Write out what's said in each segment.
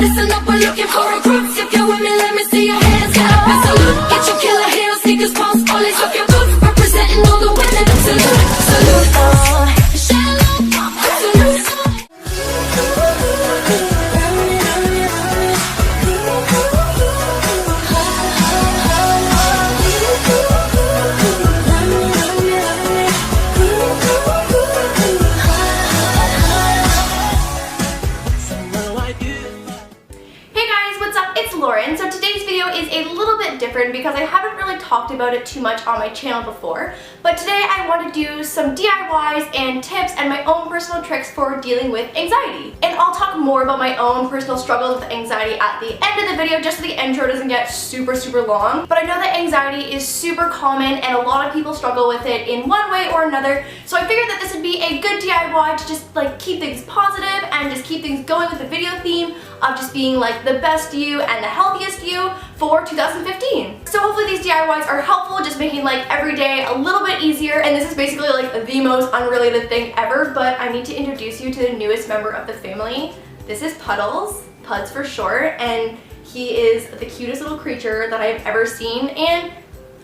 Listen up, we're looking for recruits. If you're with me, let me see your hands. Get up and salute. Get your killer heels, sneakers, pumps, polish up your boots. Representing all the women. Salute, salute. Shallow, salute. So today's video is a little bit different because I haven't really talked about it too much on my channel before, but today I want to do some DIYs and tips and my own personal tricks for dealing with anxiety. And I'll talk more about my own personal struggles with anxiety at the end of the video just so the intro doesn't get super long. But I know that anxiety is super common and a lot of people struggle with it in one way or another, so I figured that this would be a good DIY to just like keep things positive and just keep things going with the video theme of just being like the best you and the healthiest you for 2015. So hopefully these DIYs are helpful, just making like every day a little bit easier. And this is basically like the most unrelated thing ever, but I need to introduce you to the newest member of the family. This is Puddles, Puds for short, and he is the cutest little creature that I've ever seen, and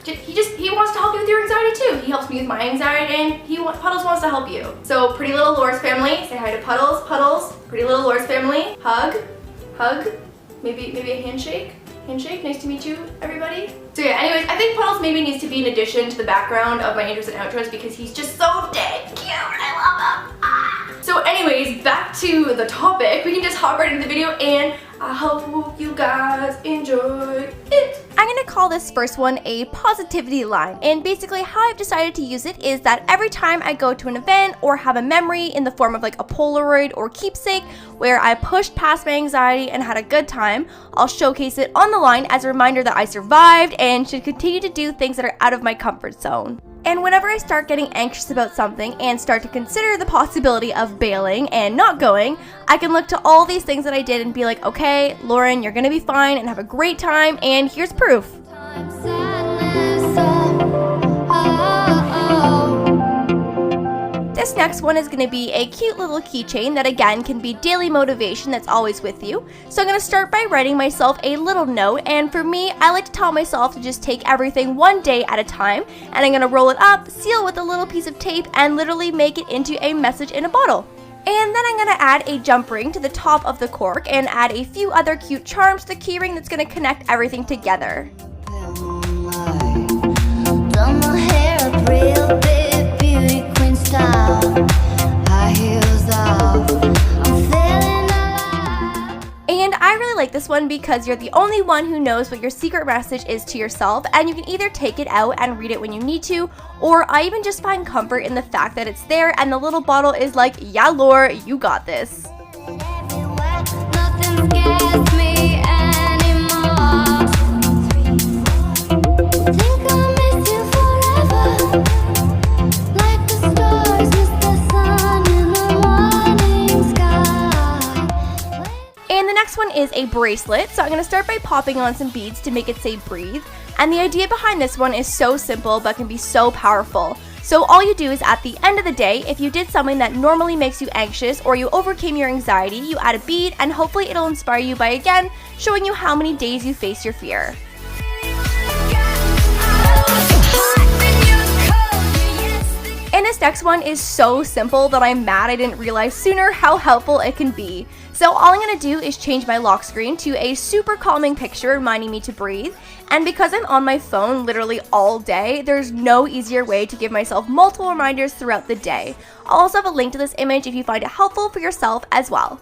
he wants to help you with your anxiety too. He helps me with my anxiety, and Puddles wants to help you. So pretty little Laura's family, say hi to Puddles. Puddles, pretty little Laura's family, hug, maybe a handshake. Handshake, nice to meet you, everybody. So yeah, anyways, I think Puddles maybe needs to be an addition to the background of my intros and outros because he's just so dang cute. I love him. So anyways, back to the topic. We can just hop right into the video, and I hope you guys enjoy it. I'm gonna call this first one a positivity line, and basically how I've decided to use it is that every time I go to an event or have a memory in the form of like a Polaroid or keepsake where I pushed past my anxiety and had a good time, I'll showcase it on the line as a reminder that I survived and should continue to do things that are out of my comfort zone. And whenever I start getting anxious about something and start to consider the possibility of bailing and not going, I can look to all these things that I did and be like, okay, Lauren, you're gonna be fine and have a great time, and here's proof. This next one is going to be a cute little keychain that again can be daily motivation that's always with you. So I'm going to start by writing myself a little note, and for me, I like to tell myself to just take everything one day at a time, and I'm going to roll it up, seal with a little piece of tape, and literally make it into a message in a bottle. And then I'm going to add a jump ring to the top of the cork and add a few other cute charms to the keyring that's going to connect everything together. And I really like this one because you're the only one who knows what your secret message is to yourself, and you can either take it out and read it when you need to, or I even just find comfort in the fact that it's there and the little bottle is like, yeah, Laura, you got this. Is a bracelet, so I'm going to start by popping on some beads to make it say breathe, and the idea behind this one is so simple but can be so powerful. So all you do is at the end of the day, if you did something that normally makes you anxious or you overcame your anxiety, you add a bead and hopefully it'll inspire you by again showing you how many days you face your fear. And this next one is so simple that I'm mad I didn't realize sooner how helpful it can be. So all I'm going to do is change my lock screen to a super calming picture reminding me to breathe. And because I'm on my phone literally all day, there's no easier way to give myself multiple reminders throughout the day. I'll also have a link to this image if you find it helpful for yourself as well.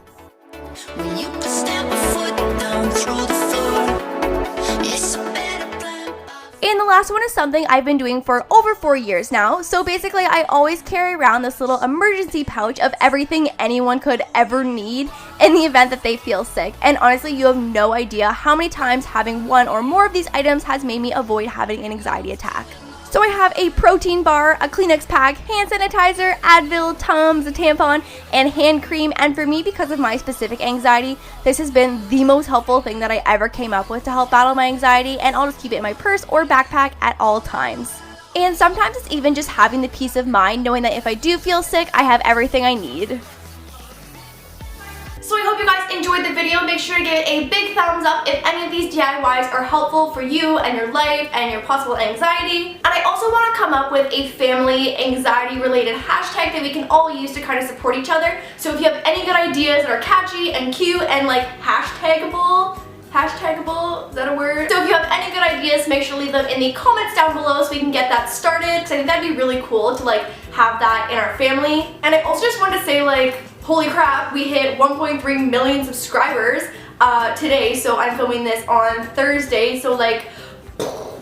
When you stamp a foot down through the floor, it's a better plan. And the last one is something I've been doing for over 4 years now. So basically I always carry around this little emergency pouch of everything anyone could ever need in the event that they feel sick. And honestly, you have no idea how many times having one or more of these items has made me avoid having an anxiety attack. So I have a protein bar, a Kleenex pack, hand sanitizer, Advil, Tums, a tampon, and hand cream. And for me, because of my specific anxiety, this has been the most helpful thing that I ever came up with to help battle my anxiety, and I'll just keep it in my purse or backpack at all times. And sometimes it's even just having the peace of mind knowing that if I do feel sick, I have everything I need. So I hope you guys enjoyed the video. make sure to give it a big thumbs up if any of these DIYs are helpful for you and your life and your possible anxiety. And I also want to come up with a family anxiety related hashtag that we can all use to kind of support each other. So if you have any good ideas that are catchy and cute and like hashtagable, is that a word? So if you have any good ideas, make sure to leave them in the comments down below so we can get that started, because I think that'd be really cool to like have that in our family. And I also just wanted to say, like, holy crap, we hit 1.3 million subscribers today, so I'm filming this on Thursday, so like,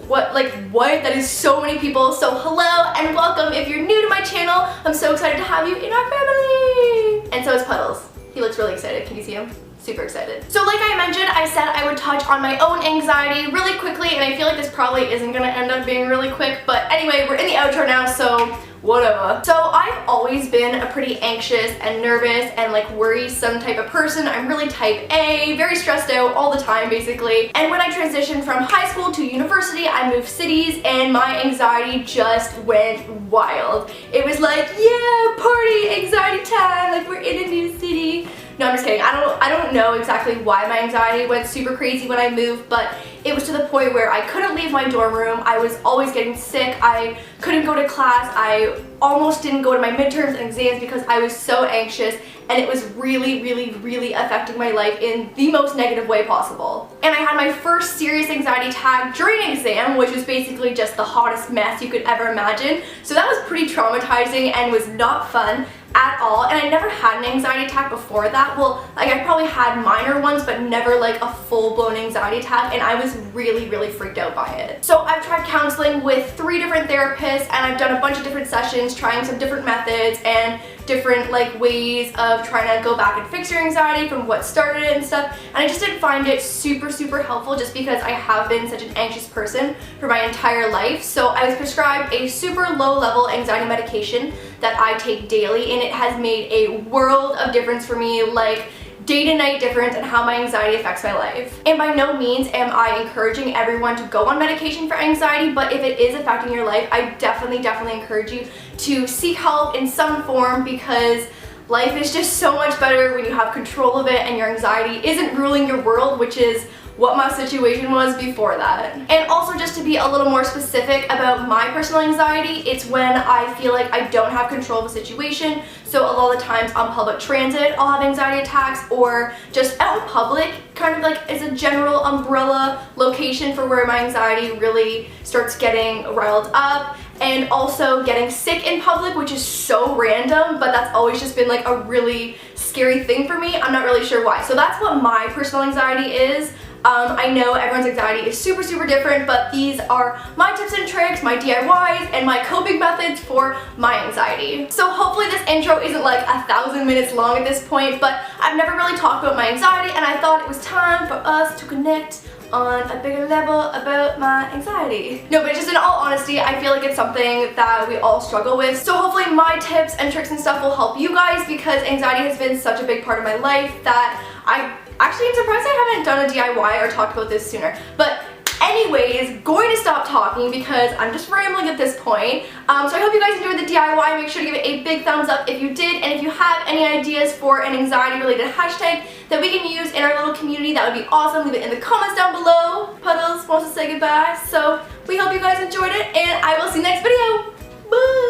what? That is so many people. So hello and welcome if you're new to my channel. I'm so excited to have you in our family. And so is Puddles. He looks really excited. Can you see him? Super excited. So like I mentioned, I said I would touch on my own anxiety really quickly, and I feel like this probably isn't gonna end up being really quick, but anyway, we're in the outro now, so whatever. So I've always been a pretty anxious and nervous and like worrisome type of person. I'm really type A, very stressed out all the time basically. And when I transitioned from high school to university, I moved cities and my anxiety just went wild. It was like, yeah, party, anxiety time, like we're in a new city. No, I'm just kidding. I don't know exactly why my anxiety went super crazy when I moved, but it was to the point where I couldn't leave my dorm room. I was always getting sick. I couldn't go to class. I almost didn't go to my midterms and exams because I was so anxious, and it was really, really, really affecting my life in the most negative way possible. And I had my first serious anxiety attack during an exam, which was basically just the hottest mess you could ever imagine. So that was pretty traumatizing and was not fun at all, and I never had an anxiety attack before that. Well, like I probably had minor ones, but never like a full-blown anxiety attack, and I was really, really freaked out by it. So I've tried counseling with 3 different therapists, and I've done a bunch of different sessions, trying some different methods and different like ways of trying to go back and fix your anxiety from what started it and stuff, and I just didn't find it super, super helpful just because I have been such an anxious person for my entire life. So I was prescribed a super low-level anxiety medication that I take daily, and it has made a world of difference for me, like day to night difference in how my anxiety affects my life. And by no means am I encouraging everyone to go on medication for anxiety, but if it is affecting your life, I definitely encourage you to seek help in some form, because life is just so much better when you have control of it and your anxiety isn't ruling your world, which is what my situation was before that. And also, just to be a little more specific about my personal anxiety, it's when I feel like I don't have control of a situation. So a lot of the times on public transit, I'll have anxiety attacks, or just out in public, kind of like as a general umbrella location for where my anxiety really starts getting riled up. And also getting sick in public, which is so random, but that's always just been like a really scary thing for me. I'm not really sure why. So that's what my personal anxiety is. I know everyone's anxiety is super, super different, but these are my tips and tricks, my DIYs, and my coping methods for my anxiety. So hopefully this intro isn't like 1,000 minutes long at this point, but I've never really talked about my anxiety, and I thought it was time for us to connect on a bigger level about my anxiety. No, but just in all honesty, I feel like it's something that we all struggle with. So hopefully my tips and tricks and stuff will help you guys, because anxiety has been such a big part of my life that I'm surprised I haven't done a DIY or talked about this sooner. But anyways, going to stop talking because I'm just rambling at this point. So I hope you guys enjoyed the DIY. Make sure to give it a big thumbs up if you did, and if you have any ideas for an anxiety related hashtag that we can use in our little community, that would be awesome. Leave it in the comments down below. Puddles wants to say goodbye, so we hope you guys enjoyed it, and I will see you next video. Bye!